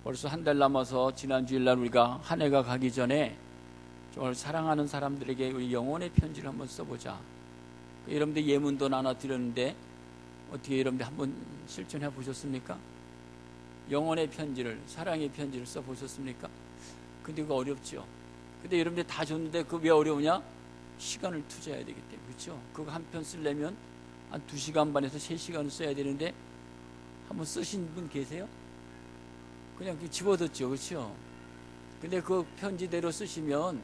벌써 한 달 남아서 지난 주일날 우리가 한 해가 가기 전에 정말 사랑하는 사람들에게 우리 영혼의 편지를 한번 써보자. 여러분들 예문도 나눠 드렸는데 어떻게 여러분들 한번 실천해 보셨습니까? 영혼의 편지를, 사랑의 편지를 써 보셨습니까? 근데 그거 어렵죠. 근데 여러분들 다 줬는데 그거 왜 어려우냐? 시간을 투자해야 되기 때문에. 그렇죠? 그거 한 편 쓰려면 한 2시간 반에서 3시간을 써야 되는데 한번 쓰신 분 계세요? 그냥 집어뒀죠. 그렇죠? 근데 그 편지대로 쓰시면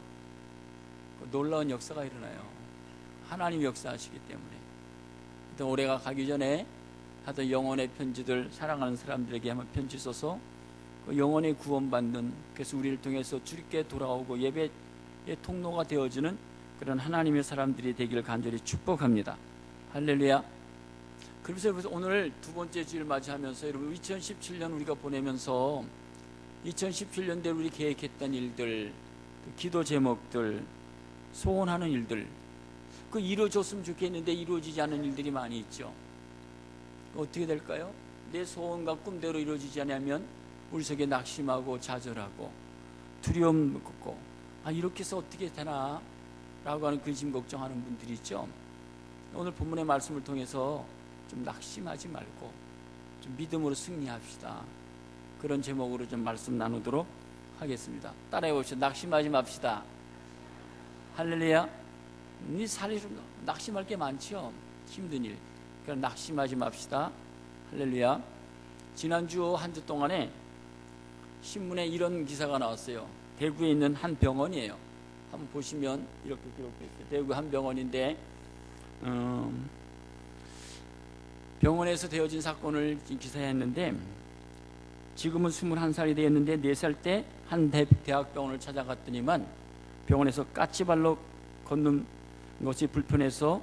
놀라운 역사가 일어나요. 하나님 역사하시기 때문에. 일단 올해가 가기 전에 하던 영혼의 편지들, 사랑하는 사람들에게 한번 편지 써서 그 영혼의 구원받는, 그래서 우리를 통해서 주님께 돌아오고 예배의 통로가 되어주는 그런 하나님의 사람들이 되기를 간절히 축복합니다. 할렐루야. 그래서 오늘 두 번째 주일 맞이하면서 여러분 2017년 우리가 보내면서 2017년대로 우리 계획했던 일들, 기도 제목들, 소원하는 일들, 그 이루어졌으면 좋겠는데 이루어지지 않은 일들이 많이 있죠. 어떻게 될까요? 내 소원과 꿈대로 이루어지지 않으면 우리 속에 낙심하고 좌절하고 두려움 갖고 이렇게 해서 어떻게 되나 라고 하는 근심 걱정하는 분들이 있죠. 오늘 본문의 말씀을 통해서 좀 낙심하지 말고 좀 믿음으로 승리합시다. 그런 제목으로 좀 말씀 나누도록 하겠습니다. 따라해 보시죠. 낙심하지 맙시다. 할렐루야. 이 살이 좀 낙심할 게 많죠. 힘든 일. 그러니까 낙심하지 맙시다. 할렐루야. 지난주 한 주 동안에 신문에 이런 기사가 나왔어요. 대구에 있는 한 병원이에요. 한번 보시면 이렇게 기록되어 있어요. 대구 한 병원인데 병원에서 되어진 사건을 기사했는데 지금은 21살이 되었는데 4살 때 한 대학병원을 찾아갔더니만 병원에서 까치발로 걷는 것이 불편해서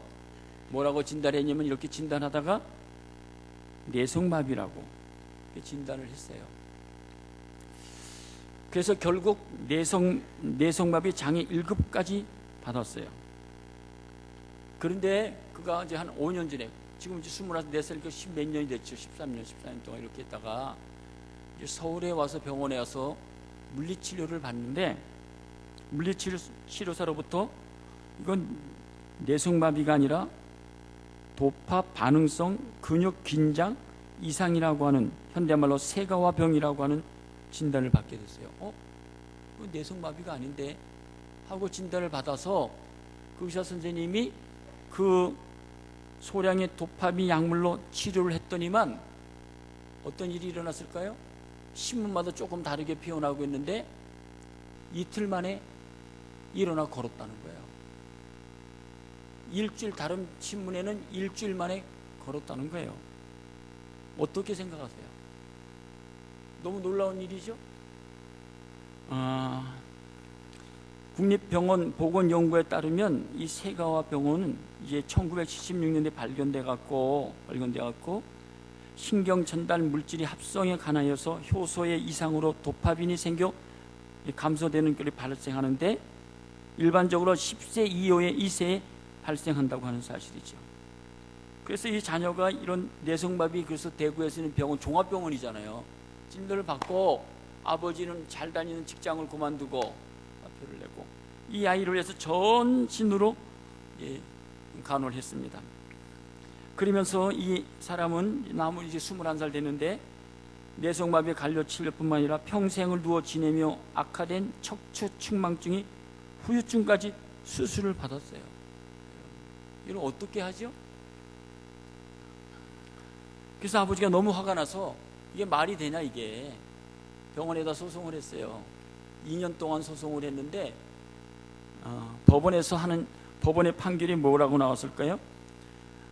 뭐라고 진단했냐면 이렇게 진단하다가 뇌성마비라고 진단을 했어요. 그래서 결국 뇌성마비 장애 1급까지 받았어요. 그런데 그가 이제 한 5년 전에, 지금 이제 24살이니까 10몇 년이 됐죠. 13년, 14년 동안 이렇게 있다가 이제 서울에 와서 병원에 와서 물리치료를 받는데 물리치료사로부터 이건 뇌성마비가 아니라 도파 반응성 근육 긴장 이상이라고 하는, 현대말로 세가와병이라고 하는 진단을 받게 됐어요. 그 뇌성마비가 아닌데 하고 진단을 받아서 그 의사 선생님이 그 소량의 도파민 약물로 치료를 했더니만 어떤 일이 일어났을까요? 신문마다 조금 다르게 표현하고 있는데 이틀 만에 일어나 걸었다는 거예요. 일주일, 다른 신문에는 일주일 만에 걸었다는 거예요. 어떻게 생각하세요? 너무 놀라운 일이죠? 국립병원 보건연구에 따르면 이 세가와 병원은 이제 1976년에 발견돼갖고 신경 전달 물질이 합성에 관하여서 효소의 이상으로 도파민이 생겨 감소되는 꼴이 발생하는데 일반적으로 10세 이후의 2세에 발생한다고 하는 사실이죠. 그래서 이 자녀가 이런 뇌성마비, 그래서 대구에서 있는 병원, 종합병원이잖아요. 진단을 받고 아버지는 잘 다니는 직장을 그만두고 화표를 내고 이 아이를 위해서 전신으로 간호를 했습니다. 그러면서 이 사람은 나무 이제 21살 됐는데 뇌성마비에 갈려 치료뿐만 아니라 평생을 누워 지내며 악화된 척추 측망증이 후유증까지 수술을 받았어요. 이걸 어떻게 하죠? 그래서 아버지가 너무 화가 나서 이게 말이 되냐 이게, 병원에다 소송을 했어요. 2년 동안 소송을 했는데 법원에서 하는 법원의 판결이 뭐라고 나왔을까요?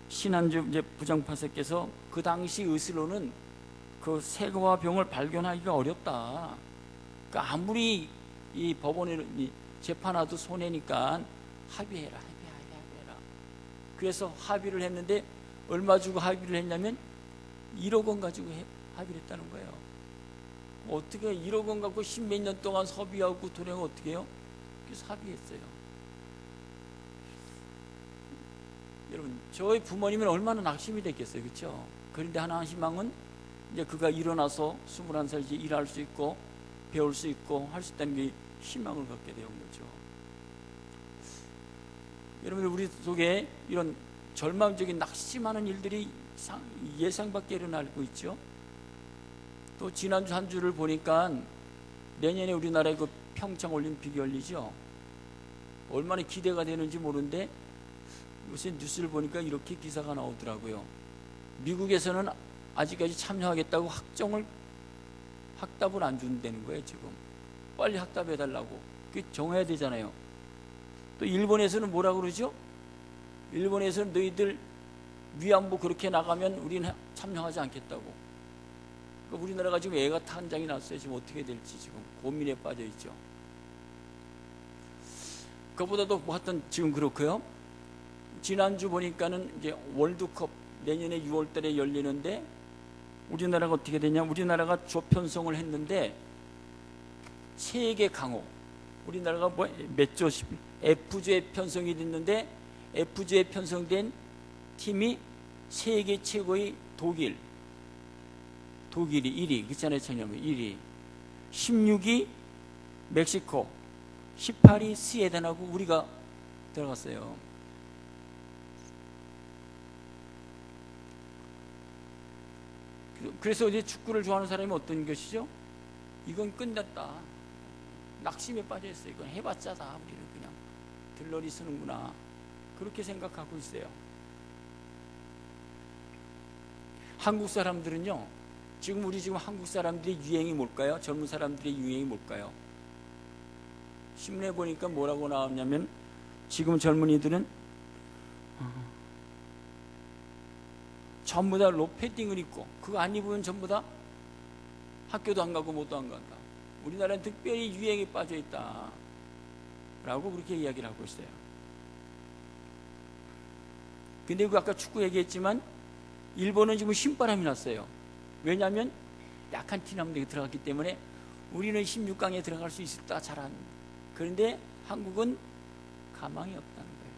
신한주 이제 부장판사께서 그 당시 의술로는 그 세가와 병을 발견하기가 어렵다. 그러니까 아무리 이 법원에 재판하도 손해니까 합의해라. 그래서 합의를 했는데 얼마 주고 합의를 했냐면 1억 원 가지고 합의를 했다는 거예요. 어떻게 1억 원 갖고 10몇 년 동안 섭의하고 도령을 어떻게 해요? 그래서 합의했어요. 여러분, 저희 부모님은 얼마나 낙심이 됐겠어요. 그렇죠? 그런데 하나 희망은 이제 그가 일어나서 21살 이제 일할 수 있고 배울 수 있고 할 수 있다는 게 희망을 갖게 되는 거죠. 여러분들, 우리 속에 이런 절망적인 낙심하는 일들이 예상 밖에 일어나고 있죠. 또 지난주 한 주를 보니까 내년에 우리나라에 그 평창 올림픽이 열리죠. 얼마나 기대가 되는지 모르는데 요새 뉴스를 보니까 이렇게 기사가 나오더라고요. 미국에서는 아직까지 참여하겠다고 확답을 안 준다는 거예요. 지금 빨리 확답해달라고. 그게 정해야 되잖아요. 또 일본에서는 뭐라 그러죠? 일본에서는 너희들 위안부 그렇게 나가면 우리는 참여하지 않겠다고. 그러니까 우리나라가 지금 애가 탄장이 났어요. 지금 어떻게 될지 지금 고민에 빠져 있죠. 그것보다도 뭐 하여튼 지금 그렇고요. 지난주 보니까는 이제 월드컵 내년에 6월 달에 열리는데 우리나라가 어떻게 되냐? 우리나라가 조편성을 했는데 세계 강호. 우리나라가 뭐 몇 조 F조에 편성이 됐는데 F조에 편성된 팀이 세계 최고의 독일이 1위. 그렇잖아요, 청년분. 1위. 16위 멕시코, 18위 스웨덴하고 우리가 들어갔어요. 그래서 이제 축구를 좋아하는 사람이 어떤 것이죠? 이건 끝났다. 낙심에 빠져있어요. 이건 해봤자다. 우리는 그냥 들러리 쓰는구나. 그렇게 생각하고 있어요. 한국 사람들은요, 지금 한국 사람들의 유행이 뭘까요? 젊은 사람들의 유행이 뭘까요? 신문에 보니까 뭐라고 나왔냐면 지금 젊은이들은 전부 다 로패딩을 입고 그거 안 입으면 전부 다 학교도 안 가고 뭐도 안 간다. 우리나라는 특별히 유행에 빠져 있다 라고 그렇게 이야기를 하고 있어요. 근데 그 아까 축구 얘기했지만 일본은 지금 신바람이 났어요. 왜냐하면 약한 티나무들이 들어갔기 때문에 우리는 16강에 들어갈 수 있었다. 잘한. 그런데 한국은 가망이 없다는 거예요.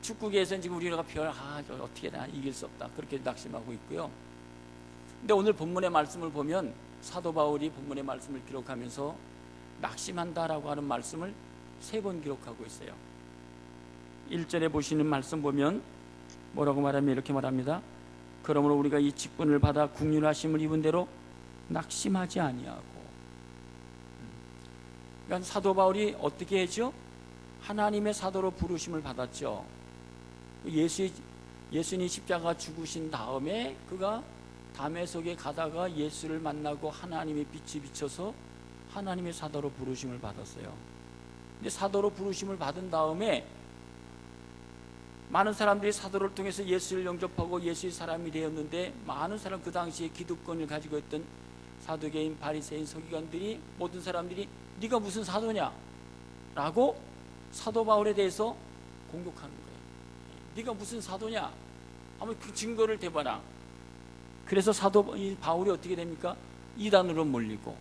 축구계에서는 지금 우리나라가 어떻게 다 이길 수 없다. 그렇게 낙심하고 있고요. 근데 오늘 본문의 말씀을 보면 사도 바울이 본문의 말씀을 기록하면서 낙심한다라고 하는 말씀을 3번 기록하고 있어요. 1절에 보시는 말씀 보면 뭐라고 말하면 이렇게 말합니다. 그러므로 우리가 이 직분을 받아 국률하심을 입은 대로 낙심하지 아니하고. 그러니까 사도 바울이 어떻게 했죠? 하나님의 사도로 부르심을 받았죠. 예수님 십자가 죽으신 다음에 그가 다메섹에 가다가 예수를 만나고 하나님의 빛이 비쳐서 하나님의 사도로 부르심을 받았어요. 근데 사도로 부르심을 받은 다음에 많은 사람들이 사도를 통해서 예수를 영접하고 예수의 사람이 되었는데 많은 사람, 그 당시에 기득권을 가지고 있던 사두개인, 바리새인, 서기관들이, 모든 사람들이 네가 무슨 사도냐? 라고 사도 바울에 대해서 공격하는 거예요. 네가 무슨 사도냐? 아무 그 증거를 대봐라. 그래서 사도 바울이 어떻게 됩니까? 이단으로 몰리고.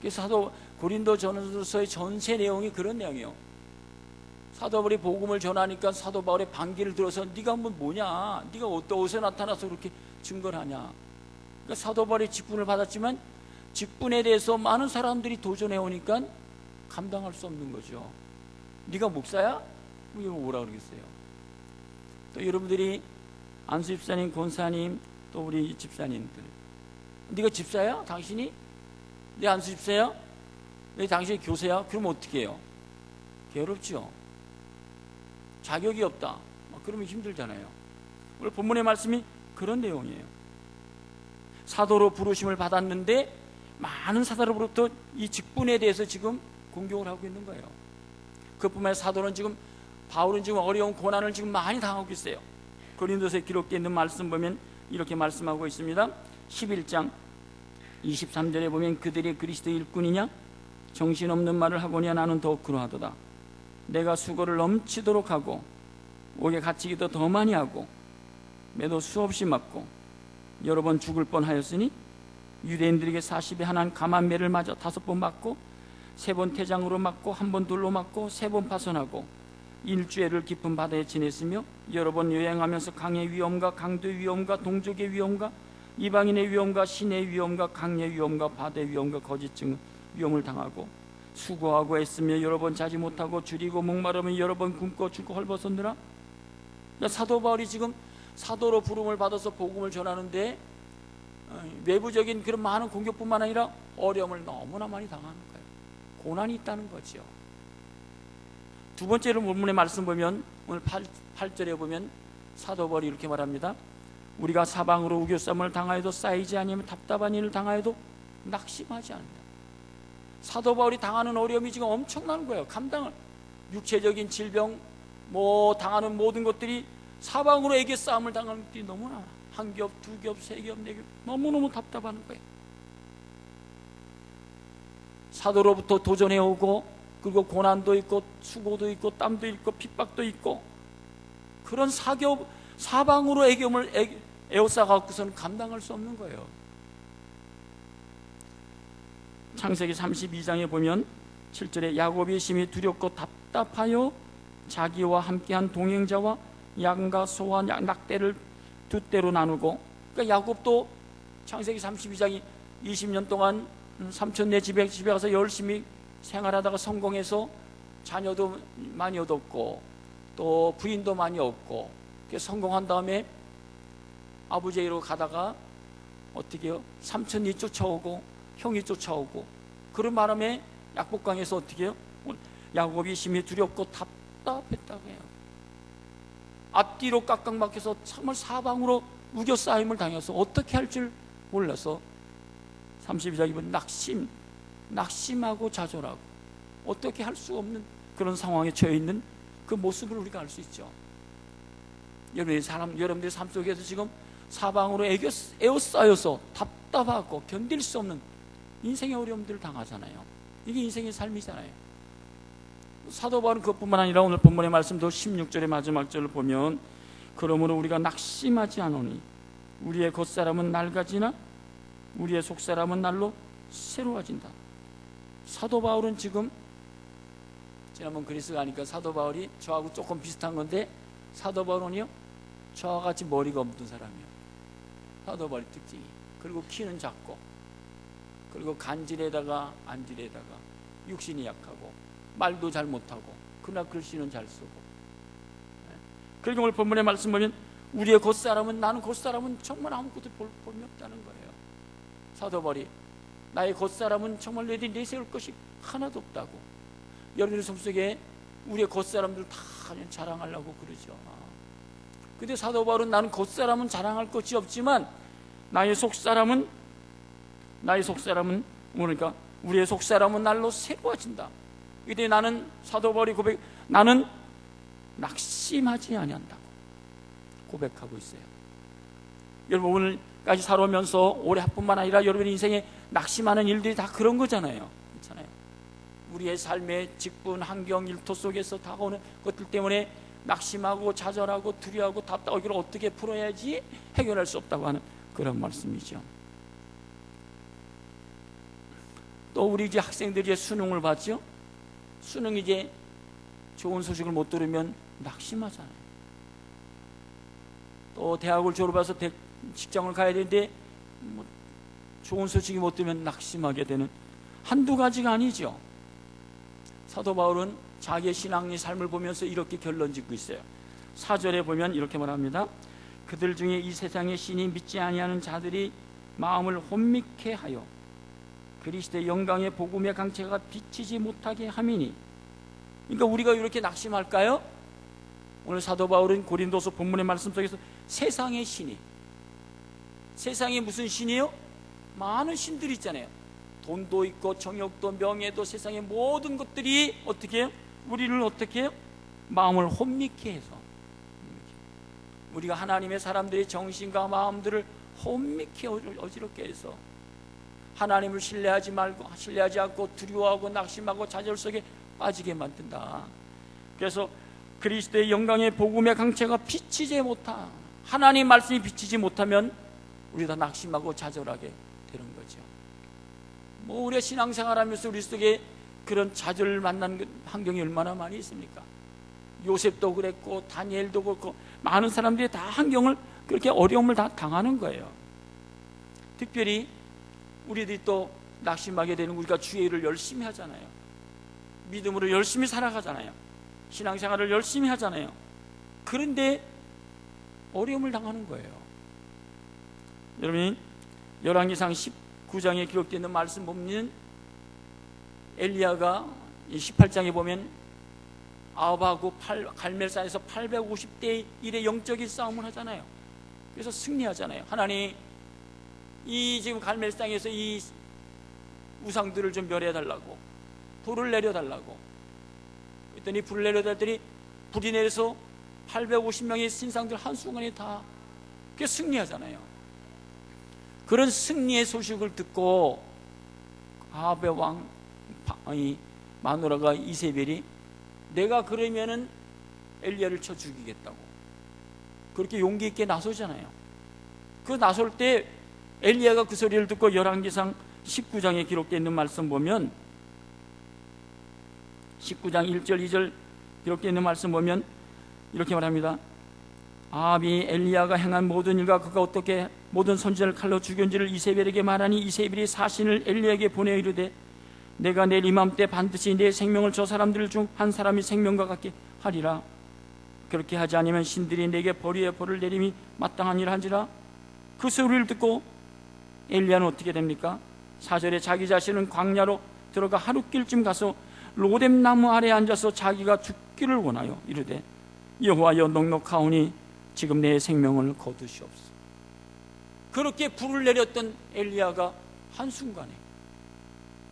그래서 사도 고린도전서의 전체 내용이 그런 내용이에요. 사도 바울이 복음을 전하니까 사도 바울의 반기를 들어서 네가 한번 뭐냐? 네가 어디서 나타나서 그렇게 증거를 하냐? 그러니까 사도 바울이 직분을 받았지만 직분에 대해서 많은 사람들이 도전해 오니까 감당할 수 없는 거죠. 네가 목사야? 이거 뭐라 그러겠어요? 또 여러분들이 안수 집사님, 권사님, 또 우리 집사님들, 네가 집사야? 당신이? 네 안수 집사야? 네 당신이 교사야? 그럼 어떻게 해요? 괴롭죠. 자격이 없다. 그러면 힘들잖아요. 오늘 본문의 말씀이 그런 내용이에요. 사도로 부르심을 받았는데 많은 사도로부터 이 직분에 대해서 지금 공격을 하고 있는 거예요. 그뿐만 아니라 사도는 지금, 바울은 지금 어려운 고난을 지금 많이 당하고 있어요. 고린도서에 기록되어 있는 말씀 보면 이렇게 말씀하고 있습니다. 11장 23절에 보면 그들이 그리스도 일꾼이냐? 정신없는 말을 하거냐? 나는 더욱 그러하도다. 내가 수고를 넘치도록 하고 옥에 갇히기도 더 많이 하고 매도 수없이 맞고 여러 번 죽을 뻔하였으니 유대인들에게 40에 하나는 감한 매를 맞아 5번 맞고 3번 태장으로 맞고 1번 돌로 맞고 3번 파손하고 일주일을 깊은 바다에 지냈으며 여러 번 여행하면서 강의 위험과 강도의 위험과 동족의 위험과 이방인의 위험과 신의 위험과 강의 위험과 바다의 위험과 거짓 증 위험을 당하고 수고하고 애쓰며 여러 번 자지 못하고 줄이고 목마르면 여러 번 굶고 죽고 헐벗었느라. 그러니까 사도 바울이 지금 사도로 부름을 받아서 복음을 전하는데 외부적인 그런 많은 공격뿐만 아니라 어려움을 너무나 많이 당하는 거예요. 고난이 있다는 거죠. 두 번째로 본문의 말씀 보면 오늘 8절에 보면 사도 바울이 이렇게 말합니다. 우리가 사방으로 우겨쌈을 당하여도 쌓이지 아니하며 답답한 일을 당하여도 낙심하지 않는다. 사도 바울이 당하는 어려움이 지금 엄청난 거예요. 감당을 육체적인 질병 당하는 모든 것들이 사방으로 애교 싸움을 당하는 것들이 너무나 한 겹, 두 겹, 세 겹, 네 겹 너무너무 답답한 거예요. 사도로부터 도전해오고 그리고 고난도 있고 수고도 있고 땀도 있고 핍박도 있고 그런 사방으로 애교를 에워싸갖고서는 감당할 수 없는 거예요. 창세기 32장에 보면 7절에 야곱이 심히 두렵고 답답하여 자기와 함께한 동행자와 양과 소와 낙대를 두 떼로 나누고, 그러니까 야곱도 창세기 32장이 20년 동안 삼촌네 집에 가서 열심히 생활하다가 성공해서 자녀도 많이 얻었고 또 부인도 많이 얻고 성공한 다음에 아버지로 가다가 어떻게 해요? 삼촌이 쫓아오고 형이 쫓아오고 그런 바람에 약복강에서 어떻게 해요? 야곱이 심히 두렵고 답답했다고 해요. 앞뒤로 깍깍막혀서 정말 사방으로 우겨싸임을 당해서 어떻게 할 줄 몰라서 32장 이번 낙심하고 좌절하고 어떻게 할 수 없는 그런 상황에 처해 있는 그 모습을 우리가 알 수 있죠. 여러분들의 삶 속에서 지금 사방으로 에워싸여서 답답하고 견딜 수 없는 인생의 어려움들을 당하잖아요. 이게 인생의 삶이잖아요. 사도 바울은 그것뿐만 아니라 오늘 본문의 말씀도 16절의 마지막 절을 보면 그러므로 우리가 낙심하지 않으니 우리의 겉사람은 낡아지나 우리의 속사람은 날로 새로워진다. 사도 바울은 지금 지난번 그리스 가니까 사도 바울이 저하고 조금 비슷한 건데 사도 바울은요 저와 같이 머리가 없는 사람이에요. 사도 바울의 특징이. 그리고 키는 작고 그리고 간질에다가 안질에다가 육신이 약하고 말도 잘 못하고 그러나 글씨는 잘 쓰고. 그리고 오늘 본문의 말씀 보면 우리의 겉사람은 나는 겉사람은 정말 아무것도 볼품이 없다는 거예요. 사도 바울이 나의 겉사람은 정말 내세울 것이 하나도 없다고. 여러분의 속속에 우리의 겉사람들 다 자랑하려고 그러죠. 근데 사도 바울은 나는 겉사람은 자랑할 것이 없지만 나의 속사람은 그러니까 우리의 속사람은 날로 새로워진다. 이때 나는 사도 바울이 나는 낙심하지 아니한다고 고백하고 있어요. 여러분 오늘까지 살아오면서 올해뿐만 아니라 여러분의 인생에 낙심하는 일들이 다 그런 거잖아요. 그렇잖아요. 우리의 삶의 직분, 환경, 일터 속에서 다가오는 것들 때문에 낙심하고 좌절하고 두려워하고 답답하고 이걸 어떻게 풀어야지 해결할 수 없다고 하는 그런 말씀이죠. 또 우리 이제 학생들이 수능을 봤죠. 수능 이제 좋은 소식을 못 들으면 낙심하잖아요. 또 대학을 졸업해서 직장을 가야 되는데 좋은 소식이 못 들으면 낙심하게 되는 한두 가지가 아니죠. 사도 바울은 자기의 신앙의 삶을 보면서 이렇게 결론 짓고 있어요. 4절에 보면 이렇게 말합니다. 그들 중에 이 세상의 신이 믿지 아니하는 자들이 마음을 혼미케 하여 그리스도의 영광의 복음의 강체가 비치지 못하게 함이니. 그러니까 우리가 이렇게 낙심할까요? 오늘 사도 바울은 고린도서 본문의 말씀 속에서 세상의 신이, 세상에 무슨 신이요? 많은 신들이 있잖아요. 돈도 있고 정욕도 명예도 세상의 모든 것들이 어떻게 해요? 우리를 어떻게 해요? 마음을 혼미케 해서 우리가 하나님의 사람들의 정신과 마음들을 혼미케 어지럽게 해서 하나님을 신뢰하지 않고 두려워하고 낙심하고 좌절 속에 빠지게 만든다. 그래서 그리스도의 영광의 복음의 강체가 비치지 못한, 하나님 말씀이 비치지 못하면 우리 다 낙심하고 좌절하게 되는 거죠. 우리가 신앙생활하면서 우리 속에 그런 좌절을 만난 환경이 얼마나 많이 있습니까? 요셉도 그랬고 다니엘도 그렇고 많은 사람들이 다 환경을 그렇게 어려움을 다 당하는 거예요. 특별히 우리들이 또 낙심하게 되는, 우리가 주의 일을 열심히 하잖아요. 믿음으로 열심히 살아가잖아요. 신앙생활을 열심히 하잖아요. 그런데 어려움을 당하는 거예요. 여러분이 열왕기상 19장에 기록되어 있는 말씀 보면 엘리야가 18장에 보면 아합하고 갈멜산에서 850대 1의 영적인 싸움을 하잖아요. 그래서 승리하잖아요. 하나님, 이 지금 갈멜산에서 이 우상들을 좀 멸해달라고, 불을 내려달라고. 그랬더니 불을 내려달더니 불이 내려서 850명의 신상들 한순간에 다 승리하잖아요. 그런 승리의 소식을 듣고 아합의 왕 마누라가 이세벨이 내가 그러면은 엘리야를 쳐 죽이겠다고 그렇게 용기 있게 나서잖아요. 그 나설 때 엘리야가 그 소리를 듣고 열왕기상 19장에 기록되어 있는 말씀 보면 19장 1절 2절 기록되어 있는 말씀 보면 이렇게 말합니다. 아합이 엘리야가 행한 모든 일과 그가 어떻게 모든 선지자를 칼로 죽였는지를 이세벨에게 말하니 이세벨이 사신을 엘리야에게 보내 이르되 내가 내일 이맘때 반드시 내 생명을 저 사람들 중 한 사람이 생명과 같게 하리라. 그렇게 하지 않으면 신들이 내게 벌이의 벌을 내림이 마땅하니라 한지라. 그 소리를 듣고 엘리야는 어떻게 됩니까? 4절에 자기 자신은 광야로 들어가 하룻길쯤 가서 로뎀 나무 아래에 앉아서 자기가 죽기를 원하여 이르되 여호와여 넉넉하오니 지금 내 생명을 거두시옵소서. 그렇게 불을 내렸던 엘리야가 한순간에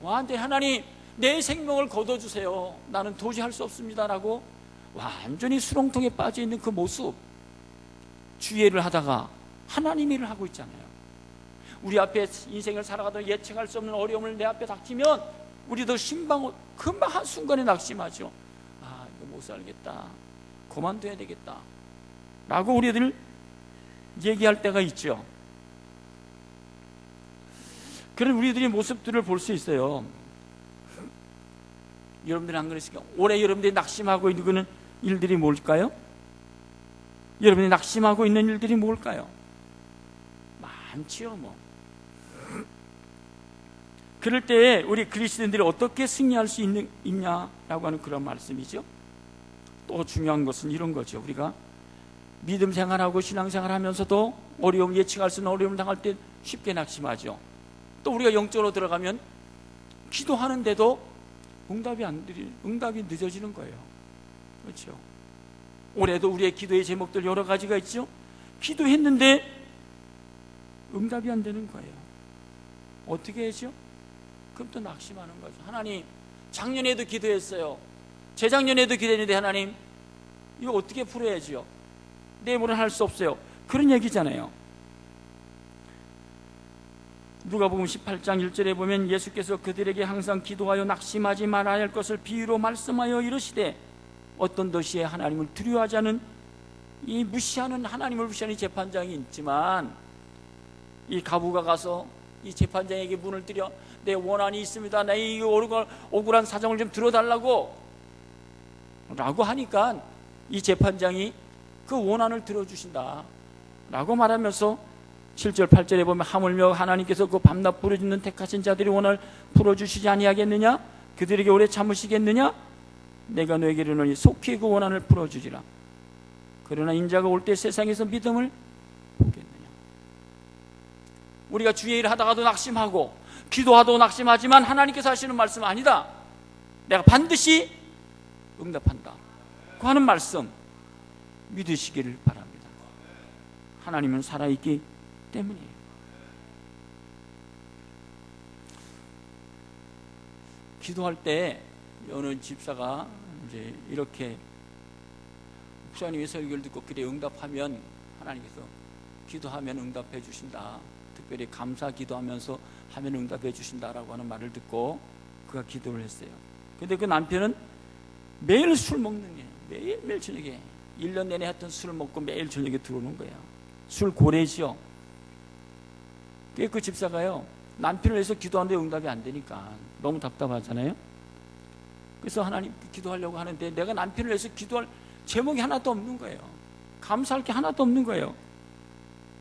완전히 하나님 내 생명을 거둬주세요, 나는 도저히 할 수 없습니다라고 완전히 수렁통에 빠져있는 그 모습, 주의 일을 하다가 하나님 일을 하고 있잖아요. 우리 앞에 인생을 살아가다 예측할 수 없는 어려움을 내 앞에 닥치면 우리도 금방 한순간에 낙심하죠. 아, 이거 못 살겠다, 그만둬야 되겠다 라고 우리들 얘기할 때가 있죠. 그런 우리들의 모습들을 볼 수 있어요. 여러분들이 안 그러시죠? 올해 여러분들이 낙심하고 있는 일들이 뭘까요? 여러분이 낙심하고 있는 일들이 뭘까요? 많지요, 뭐. 그럴 때 우리 그리스도인들이 어떻게 승리할 수 있냐라고 하는 그런 말씀이죠. 또 중요한 것은 이런 거죠. 우리가 믿음 생활하고 신앙 생활하면서도 어려움, 예측할 수 있는 어려움을 당할 때 쉽게 낙심하죠. 또 우리가 영적으로 들어가면 기도하는데도 응답이 늦어지는 거예요. 그렇죠? 올해도 우리의 기도의 제목들 여러 가지가 있죠. 기도했는데 응답이 안 되는 거예요. 어떻게 하죠? 그럼 또 낙심하는 거죠. 하나님, 작년에도 기도했어요, 재작년에도 기도했는데 하나님 이거 어떻게 풀어야지요? 내일은 할 수 없어요. 그런 얘기잖아요. 누가복음 18장 1절에 보면 예수께서 그들에게 항상 기도하여 낙심하지 말아야 할 것을 비유로 말씀하여 이르시되 어떤 도시에 하나님을 두려워하지 않은 이 무시하는, 하나님을 무시하는 재판장이 있지만 이 가부가 가서 이 재판장에게 문을 들여 내 원한이 있습니다, 내 이 억울한 사정을 좀 들어달라고 라고 하니까 이 재판장이 그 원한을 들어주신다 라고 말하면서 7절 8절에 보면 하물며 하나님께서 그 밤낮 부르짖는 택하신 자들의 원한을 풀어주시지 아니하겠느냐? 그들에게 오래 참으시겠느냐? 내가 너에게 이르노니 속히 그 원한을 풀어주지라. 그러나 인자가 올 때 세상에서 믿음을 보겠느냐? 우리가 주의 일을 하다가도 낙심하고 기도하도 낙심하지만 하나님께서 하시는 말씀은 아니다, 내가 반드시 응답한다 그 하는 말씀 믿으시기를 바랍니다. 하나님은 살아있기 때문이에요. 기도할 때 어느 집사가 이제 이렇게 목사님의 설교를 듣고 그래 응답하면 하나님께서 기도하면 응답해 주신다, 특별히 감사 기도하면서 하면 응답해 주신다라고 하는 말을 듣고 그가 기도를 했어요. 근데 그 남편은 매일 술 먹는 거예요. 매일 저녁에 1년 내내 했던 술을 먹고 매일 저녁에 들어오는 거예요. 술 고래죠. 그 집사가요, 남편을 위해서 기도하는데 응답이 안 되니까 너무 답답하잖아요. 그래서 하나님 기도하려고 하는데 내가 남편을 위해서 기도할 제목이 하나도 없는 거예요. 감사할 게 하나도 없는 거예요.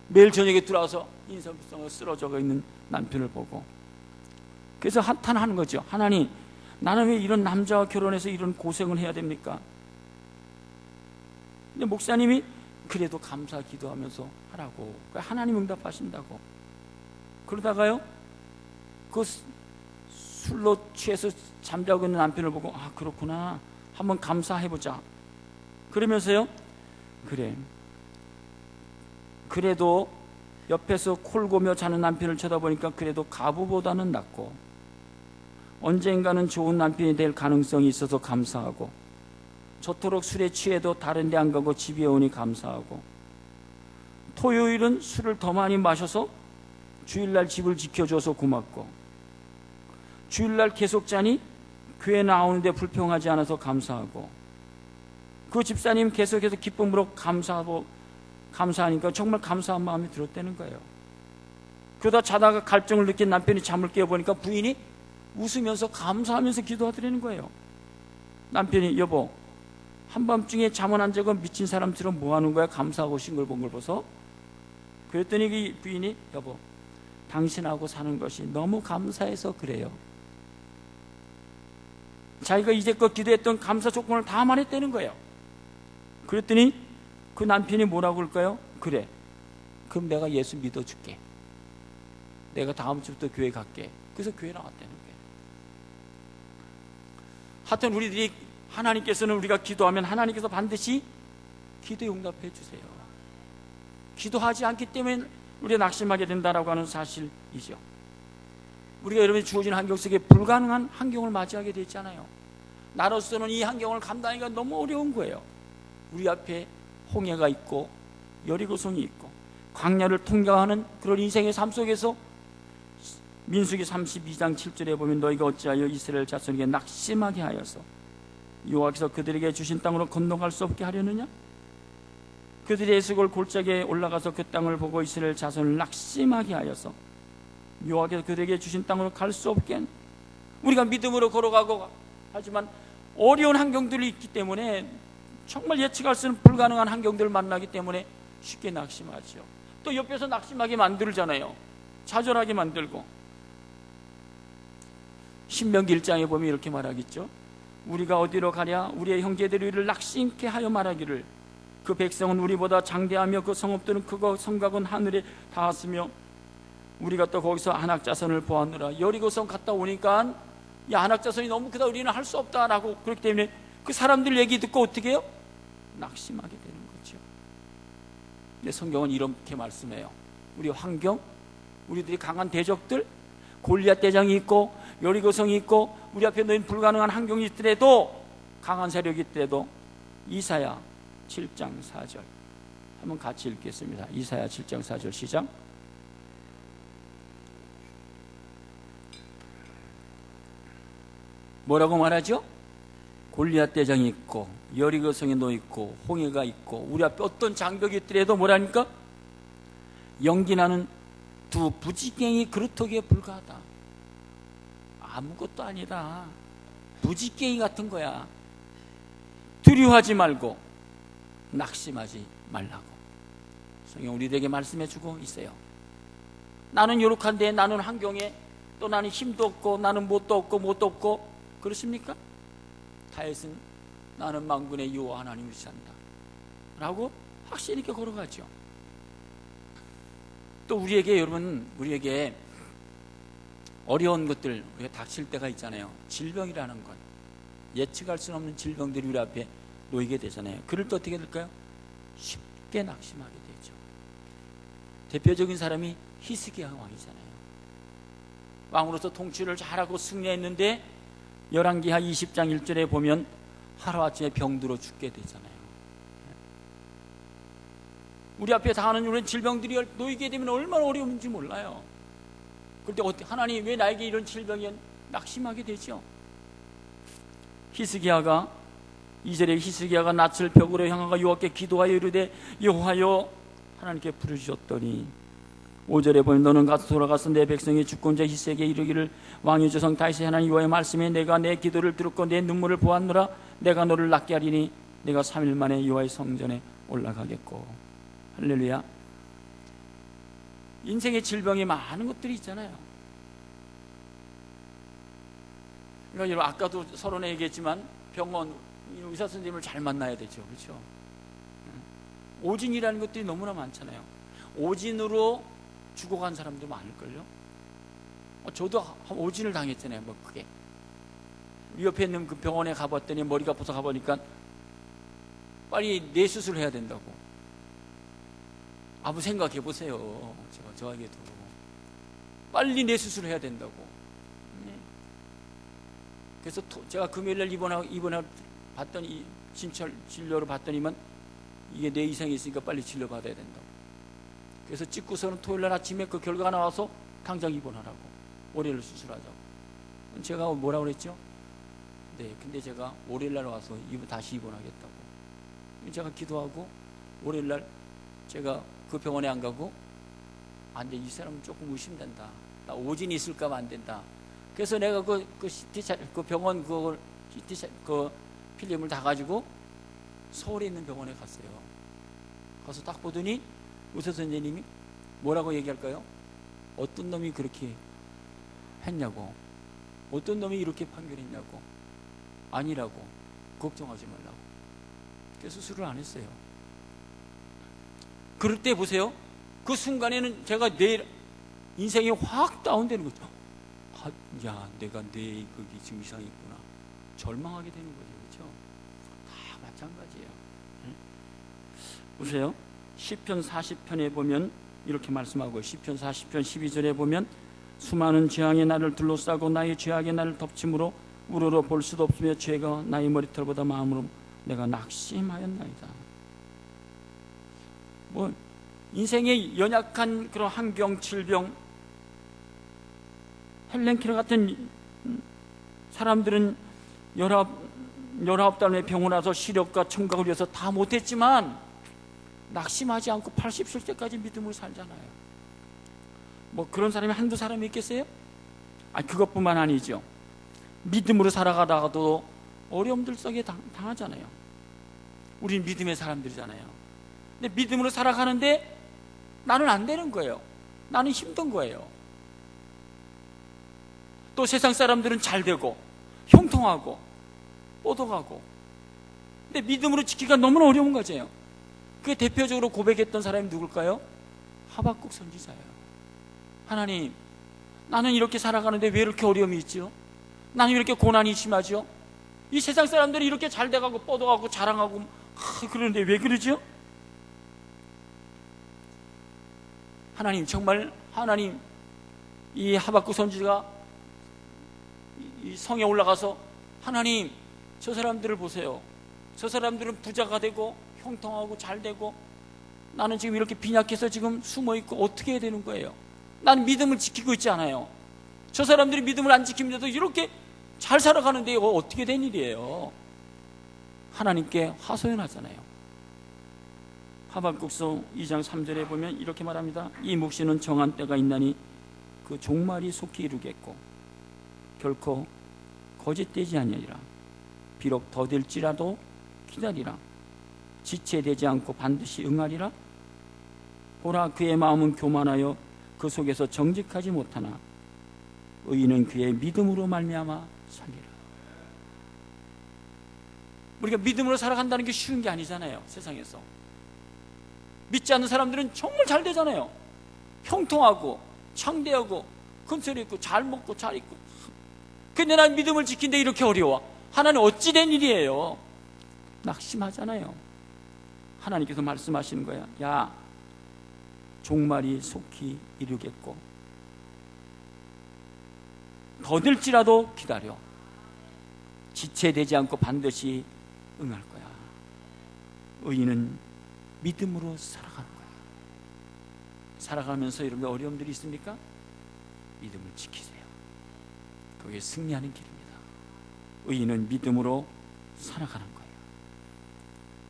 매일 저녁에 들어와서 인성성으로 쓰러져 있는 남편을 보고, 그래서 한탄하는 거죠. 하나님, 나는 왜 이런 남자와 결혼해서 이런 고생을 해야 됩니까? 근데 목사님이 그래도 감사 기도하면서 하라고, 하나님 응답하신다고. 그러다가요, 그 술로 취해서 잠자고 있는 남편을 보고, 아 그렇구나, 한번 감사해보자. 그러면서요, 그래, 그래도 옆에서 콜고며 자는 남편을 쳐다보니까 그래도 가부보다는 낫고 언젠가는 좋은 남편이 될 가능성이 있어서 감사하고, 저토록 술에 취해도 다른 데 안 가고 집에 오니 감사하고, 토요일은 술을 더 많이 마셔서 주일날 집을 지켜줘서 고맙고, 주일날 계속 자니 교회 나오는데 불평하지 않아서 감사하고, 그 집사님 계속해서 기쁨으로 감사하니까 정말 감사한 마음이 들었다는 거예요. 그러다 자다가 갈증을 느낀 남편이 잠을 깨어보니까 부인이 웃으면서 감사하면서 기도하더라는 거예요. 남편이, 여보, 한밤중에 잠은 안 자고 미친 사람처럼 뭐 하는 거야? 감사하고 싱글벙글 벗어? 그랬더니 그 부인이, 여보, 당신하고 사는 것이 너무 감사해서 그래요. 자기가 이제껏 기도했던 감사 조건을 다 말했다는 거예요. 그랬더니 그 남편이 뭐라고 할까요? 그래, 그럼 내가 예수 믿어줄게. 내가 다음 주부터 교회 갈게. 그래서 교회 나왔다는 거예요. 하여튼 우리들이, 하나님께서는 우리가 기도하면 하나님께서 반드시 기도에 응답해 주세요. 기도하지 않기 때문에 우리가 낙심하게 된다라고 하는 사실이죠. 우리가 여러분이 주어진 환경 속에 불가능한 환경을 맞이하게 되잖아요. 나로서는 이 환경을 감당하기가 너무 어려운 거예요. 우리 앞에 홍해가 있고 여리고성이 있고 광야를 통과하는 그런 인생의 삶 속에서 민수기 32장 7절에 보면, 너희가 어찌하여 이스라엘 자손에게 낙심하게 하여서 여호와께서 그들에게 주신 땅으로 건너갈 수 없게 하려느냐? 그들이 에스골 골짜기에 올라가서 그 땅을 보고 이스라엘 자손을 낙심하게 하여서 여호와께서 그들에게 주신 땅으로 갈 수 없게 하는, 우리가 믿음으로 걸어가고 하지만 어려운 환경들이 있기 때문에, 정말 예측할 수 없는 불가능한 환경들을 만나기 때문에 쉽게 낙심하죠. 또 옆에서 낙심하게 만들잖아요. 좌절하게 만들고. 신명기 1장에 보면 이렇게 말하겠죠. 우리가 어디로 가랴? 우리의 형제들이 우리를 낙심케 하여 말하기를, 그 백성은 우리보다 장대하며 그 성읍들은 크고 성곽은 하늘에 닿았으며, 우리가 또 거기서 안악자손을 보았느라. 여리고성 갔다 오니까 야, 안악자손이 너무 크다, 우리는 할 수 없다라고, 그렇기 때문에 그 사람들 얘기 듣고 어떻게 해요? 낙심하게 되는 거죠. 근데 성경은 이렇게 말씀해요. 우리 환경, 우리들이 강한 대적들, 골리앗 대장이 있고 여리고성이 있고 우리 앞에 놓인 불가능한 환경이 있더라도, 강한 세력이 있더라도, 이사야 7장 4절 한번 같이 읽겠습니다. 이사야 7장 4절 시작. 뭐라고 말하죠? 골리앗 대장이 있고 여리고성에 놓여 있고 홍해가 있고 우리 앞에 어떤 장벽이 있더라도 뭐라니까? 연기나는 두 부지깽이 그루터기에 불과하다. 아무것도 아니다. 부지깽이 같은 거야. 두려워하지 말고 낙심하지 말라고 성경 우리들에게 말씀해 주고 있어요. 나는 요렇한데, 나는 환경에, 또 나는 힘도 없고 나는 뭣도 없고 그렇습니까? 다윗은 나는 만군의 여호와 하나님을 산다 라고 확실히 이렇게 걸어가죠. 또 우리에게, 여러분, 우리에게 어려운 것들, 우리가 닥칠 때가 있잖아요. 질병이라는 것, 예측할 수 없는 질병들이 우리 앞에 놓이게 되잖아요. 그럴 때 어떻게 될까요? 쉽게 낙심하게 되죠. 대표적인 사람이 히스기야 왕이잖아요. 왕으로서 통치를 잘하고 승리했는데 열왕기하 20장 1절에 보면 하루아침에 병들어 죽게 되잖아요. 우리 앞에 당하는 이런 질병들이 놓이게 되면 얼마나 어려운지 몰라요. 그런데 하나님 왜 나에게 이런 질병이, 낙심하게 되죠. 히스기야가 2절에 히스기야가 낯을 벽으로 향하여 여호와께 기도하여 이르되 여호와여 하나님께 부르짖었더니, 5절에 보면 너는 가서 돌아가서 내 백성이 주권자 히스기야에게 이르기를, 왕의 조상 다윗의 하나님 여호와의 말씀에 내가 내 기도를 들었고 내 눈물을 보았노라. 내가 너를 낫게 하리니 내가 3일 만에 여호와의 성전에 올라가겠고. 할렐루야. 인생의 질병이 많은 것들이 있잖아요. 그러니까 여러분, 아까도 서론에 얘기했지만 병원 의사 선생님을 잘 만나야 되죠. 그렇죠? 오진이라는 것들이 너무나 많잖아요. 오진으로 죽어간 사람도 많을걸요. 저도 오진을 당했잖아요. 뭐 그게 옆에 있는 그 병원에 가봤더니 머리가 아파서 가보니까 빨리 뇌 수술해야 된다고. 한번 생각해 보세요. 저에게도 빨리 뇌 수술해야 된다고. 그래서 제가 금요일날 입원을 봤더니 진료를 봤더니만 이게 뇌 이상이 있으니까 빨리 진료받아야 된다고. 그래서 찍고서는 토요일날 아침에 그 결과가 나와서 당장 입원하라고, 월요일 수술하자고. 제가 뭐라고 그랬죠? 네, 근데 제가 월요일날 와서 다시 입원하겠다고. 제가 기도하고 월요일날 제가 그 병원에 안 가고, 안 돼, 이 사람은 조금 의심된다, 나 오진이 있을까봐 안 된다. 그래서 내가 그 병원 그 필름을 다 가지고 서울에 있는 병원에 갔어요. 가서 딱 보더니 의사 선생님이 뭐라고 얘기할까요? 어떤 놈이 그렇게 했냐고, 어떤 놈이 이렇게 판결했냐고. 아니라고, 걱정하지 말라고. 그래서 수술을 안 했어요. 그럴 때 보세요. 그 순간에는 제가 내 인생이 확 다운되는 거죠. 야, 내가 뇌 거기 지금 이상이 있구나. 절망하게 되는 거죠. 그렇죠? 다 마찬가지예요. 보세요. 시편 40편에 보면 이렇게 말씀하고, 시편 40편 12절에 보면 수많은 재앙이 나를 둘러싸고 나의 죄악이 나를 덮침으로 우러러 볼 수도 없으며 죄가 나의 머리털보다 마음으로 내가 낙심하였나이다. 뭐 인생의 연약한 그런 환경, 질병, 헬렌 키러 같은 사람들은 19달에 병원 와서 시력과 청각을 위해서 다 못했지만 낙심하지 않고 80살 때까지 믿음으로 살잖아요. 뭐 그런 사람이 한두 사람이 있겠어요? 그것뿐만 아니죠. 믿음으로 살아가다가도 어려움들 속에 당하잖아요. 우리는 믿음의 사람들이잖아요. 근데 믿음으로 살아가는데 나는 안 되는 거예요. 나는 힘든 거예요. 또 세상 사람들은 잘 되고 형통하고 뻗어가고, 근데 믿음으로 지키기가 너무나 어려운 거죠. 그게 대표적으로 고백했던 사람이 누굴까요? 하박국 선지자예요. 하나님, 나는 이렇게 살아가는데 왜 이렇게 어려움이 있죠? 나는 이렇게 고난이 심하죠? 이 세상 사람들이 이렇게 잘 돼가고 뻗어가고 자랑하고 그러는데 왜 그러죠? 하나님, 정말 하나님, 이 하박국 선지자가 이 성에 올라가서 하나님, 저 사람들을 보세요. 저 사람들은 부자가 되고 형통하고 잘 되고 나는 지금 이렇게 빈약해서 지금 숨어있고 어떻게 해야 되는 거예요? 나는 믿음을 지키고 있지 않아요. 저 사람들이 믿음을 안 지키면서도 이렇게 잘 살아가는데 이거 어떻게 된 일이에요? 하나님께 하소연하잖아요. 하박국서 2장 3절에 보면 이렇게 말합니다. 이 묵시는 정한 때가 있나니 그 종말이 속히 이루겠고 결코 거짓되지 아니하리라. 비록 더딜지라도 기다리라. 지체되지 않고 반드시 응하리라. 보라, 그의 마음은 교만하여 그 속에서 정직하지 못하나 의인은 그의 믿음으로 말미암아 살리라. 우리가 믿음으로 살아간다는 게 쉬운 게 아니잖아요. 세상에서 믿지 않는 사람들은 정말 잘 되잖아요. 형통하고 창대하고 금슬 있고 잘 먹고 잘 입고. 근데 난 믿음을 지킨데 이렇게 어려워. 하나님, 어찌 된 일이에요? 낙심하잖아요. 하나님께서 말씀하시는 거야. 야, 종말이 속히 이루겠고 더딜지라도 기다려. 지체되지 않고 반드시 응할 거야. 의인은 믿음으로 살아가는 거야. 살아가면서 여러분 어려움들이 있습니까? 믿음을 지키세요. 그게 승리하는 길입니다. 의인은 믿음으로 살아가는 거예요.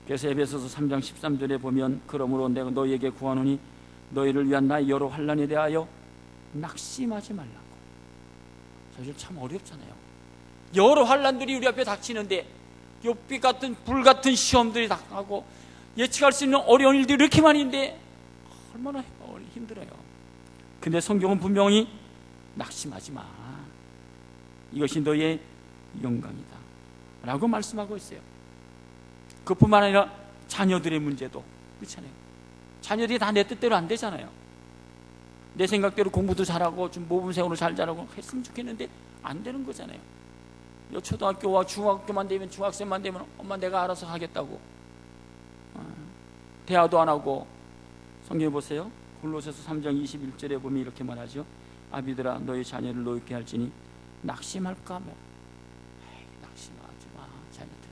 그래서 에베소서 3장 13절에 보면 그러므로 내가 너희에게 구하노니 너희를 위한 나의 여러 환난에 대하여 낙심하지 말라고. 사실 참 어렵잖아요. 여러 환난들이 우리 앞에 닥치는데 욥기 같은 불같은 시험들이 닥하고 예측할 수 있는 어려운 일들이 이렇게 많이 있는데 얼마나 힘들어요. 근데 성경은 분명히 낙심하지 마. 이것이 너의 영광이다 라고 말씀하고 있어요. 그뿐만 아니라 자녀들의 문제도 그렇잖아요. 자녀들이 다 내 뜻대로 안 되잖아요. 내 생각대로 공부도 잘하고 좀 모범생으로 잘 자라고 했으면 좋겠는데 안 되는 거잖아요. 초등학교와 중학교만 되면, 중학생만 되면 엄마 내가 알아서 하겠다고 대화도 안 하고. 성경에 보세요. 골로새서 3장 21절에 보면 이렇게 말하죠. 아비들아 너희 자녀를 노엽게 할지니 낙심할까 하며. 낙심하지 마. 자녀들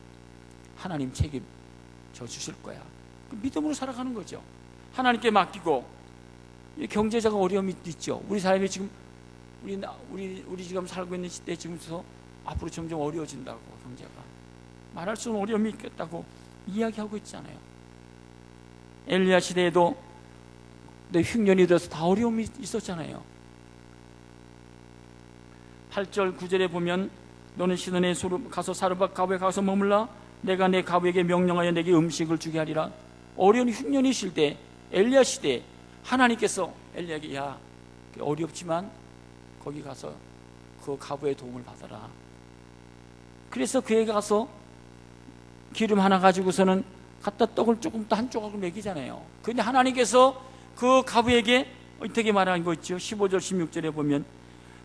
하나님 책임져 주실 거야. 믿음으로 살아가는 거죠. 하나님께 맡기고. 경제자가 어려움이 있죠. 우리 사람이 지금 우리 지금 살고 있는 시대 지금부터 앞으로 점점 어려워진다고. 경제가 말할 수 없는 어려움이 있겠다고 이야기하고 있잖아요. 엘리야 시대에도 흉년이 들어서 다 어려움이 있었잖아요. 8절 9절에 보면 너는 시돈에 가서 사르밧 가부에 가서 머물라. 내가 내 가부에게 명령하여 내게 음식을 주게 하리라. 어려운 흉년이 있을 때 엘리야 시대에 하나님께서 엘리야에게 야 어렵지만 거기 가서 그 가부의 도움을 받아라. 그래서 그에 가서 기름 하나 가지고서는 갖다 떡을 조금 더 한 조각을 먹이잖아요. 그런데 하나님께서 그 가부에게 어떻게 말하는 거 있죠? 15절 16절에 보면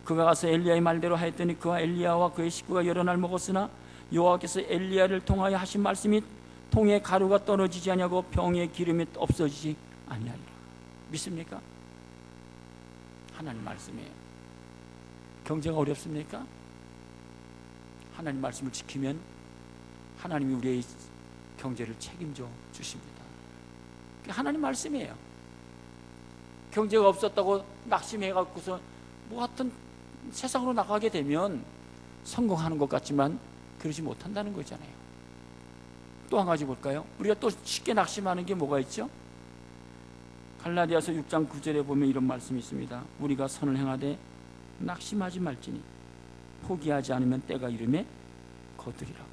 그가 가서 엘리야의 말대로 하였더니 그와 엘리야와 그의 식구가 여러 날 먹었으나 여호와께서 엘리야를 통하여 하신 말씀이 통에 가루가 떨어지지 아니하고 병에 기름이 없어지지 아니하리라. 믿습니까? 하나님 말씀이에요. 경제가 어렵습니까? 하나님 말씀을 지키면 하나님이 우리의 경제를 책임져 주십니다. 하나님 말씀이에요. 경제가 없었다고 낙심해갖고서 뭐 하여튼 세상으로 나가게 되면 성공하는 것 같지만 그러지 못한다는 거잖아요. 또 한 가지 볼까요? 우리가 또 쉽게 낙심하는 게 뭐가 있죠? 갈라디아서 6장 9절에 보면 이런 말씀이 있습니다. 우리가 선을 행하되 낙심하지 말지니 포기하지 않으면 때가 이름에 거두리라고.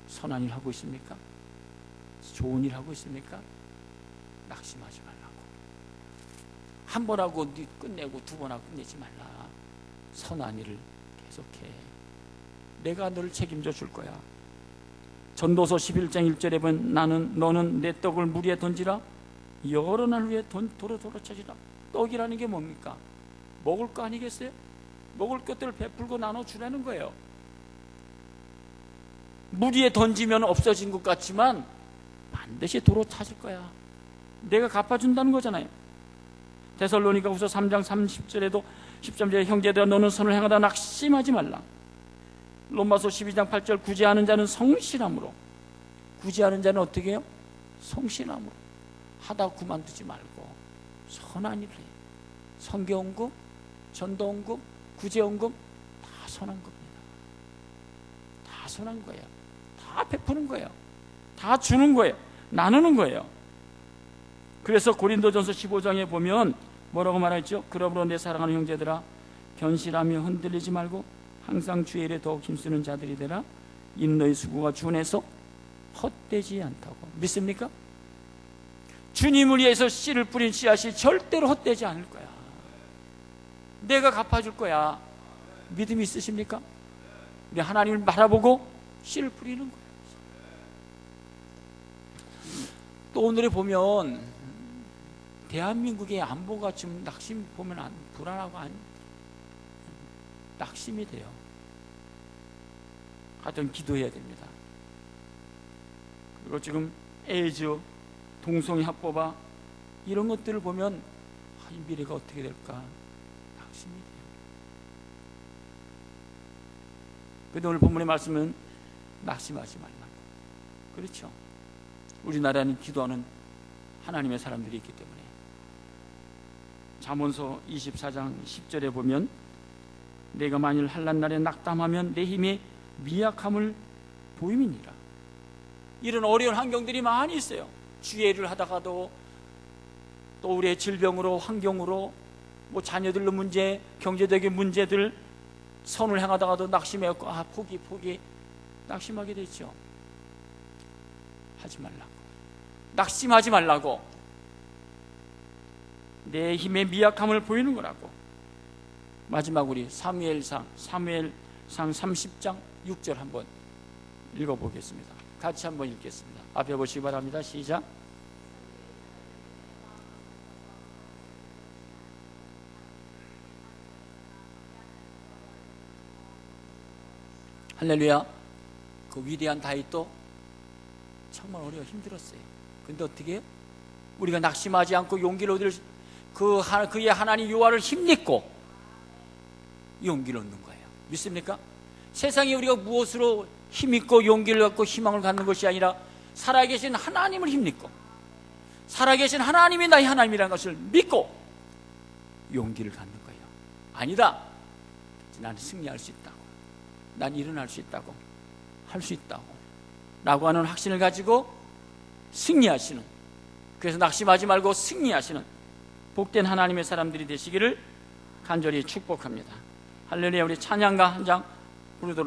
선한 일 하고 있습니까? 좋은 일 하고 있습니까? 낙심하지 말라고. 한 번 하고 끝내고 두 번 하고 끝내지 말라. 선한 일을 계속해. 내가 너를 책임져 줄 거야. 전도서 11장 1절에 보면 너는 내 떡을 물 위에 던지라. 여러 날 후에 도로 쳐지라. 떡이라는 게 뭡니까? 먹을 거 아니겠어요? 먹을 것들을 베풀고 나눠주라는 거예요. 물 위에 던지면 없어진 것 같지만 반드시 도로 찾을 거야. 내가 갚아준다는 거잖아요. 데살로니가후서 3장 30절에도 13절에 형제들아 너는 선을 행하다 낙심하지 말라. 로마서 12장 8절 구제하는 자는 성실함으로. 구제하는 자는 어떻게 해요? 성실함으로. 하다 그만두지 말고 선한 일을 해요. 선교헌금, 전도헌금, 구제헌금 다 선한 겁니다. 다 선한 거예요. 다 베푸는 거예요. 다 주는 거예요. 나누는 거예요. 그래서 고린도전서 15장에 보면 뭐라고 말했죠? 그러므로 내 사랑하는 형제들아 견실하며 흔들리지 말고 항상 주의 일에 더욱 힘쓰는 자들이 되라. 인 너희 수고가 주 안에서 헛되지 않다고. 믿습니까? 주님을 위해서 씨를 뿌린 씨앗이 절대로 헛되지 않을 거야. 내가 갚아줄 거야. 믿음이 있으십니까? 우리 하나님을 바라보고 씨를 뿌리는 거예요. 또 오늘에 보면 대한민국의 안보가 지금 낙심 보면 불안하고 낙심이 돼요. 하여튼 기도해야 됩니다. 그리고 지금 에이즈, 동성애 합법화 이런 것들을 보면 이 미래가 어떻게 될까 낙심이 돼요. 그런데 오늘 본문의 말씀은 낙심하지 말라고. 그렇죠. 우리나라는 기도하는 하나님의 사람들이 있기 때문에 잠언서 24장 10절에 보면 내가 만일 환난 날에 낙담하면 내 힘의 미약함을 보임이니라. 이런 어려운 환경들이 많이 있어요. 주예를 하다가도 또 우리의 질병으로 환경으로 뭐 자녀들로 문제, 경제적인 문제들 선을 행하다가도 낙심해갖고 포기 낙심하게 되죠. 하지 말라고. 낙심하지 말라고. 내 힘의 미약함을 보이는 거라고. 마지막 우리 사무엘상 30장 6절 한번 읽어보겠습니다. 같이 한번 읽겠습니다. 앞에 보시기 바랍니다. 시작. 할렐루야. 그 위대한 다윗도 정말 어려워 힘들었어요. 근데 어떻게 해요? 우리가 낙심하지 않고 용기를 얻을 그의 하나님 여호와를 힘입고 용기를 얻는 거예요. 믿습니까? 세상에 우리가 무엇으로 힘입고 용기를 얻고 희망을 갖는 것이 아니라 살아계신 하나님을 힘입고 살아계신 하나님이 나의 하나님이라는 것을 믿고 용기를 갖는 거예요. 아니다, 나는 승리할 수 있다고, 난 일어날 수 있다고, 할 수 있다고 라고 하는 확신을 가지고 승리하시는, 그래서 낙심하지 말고 승리하시는 복된 하나님의 사람들이 되시기를 간절히 축복합니다. 할렐루야. 우리 찬양가 한 장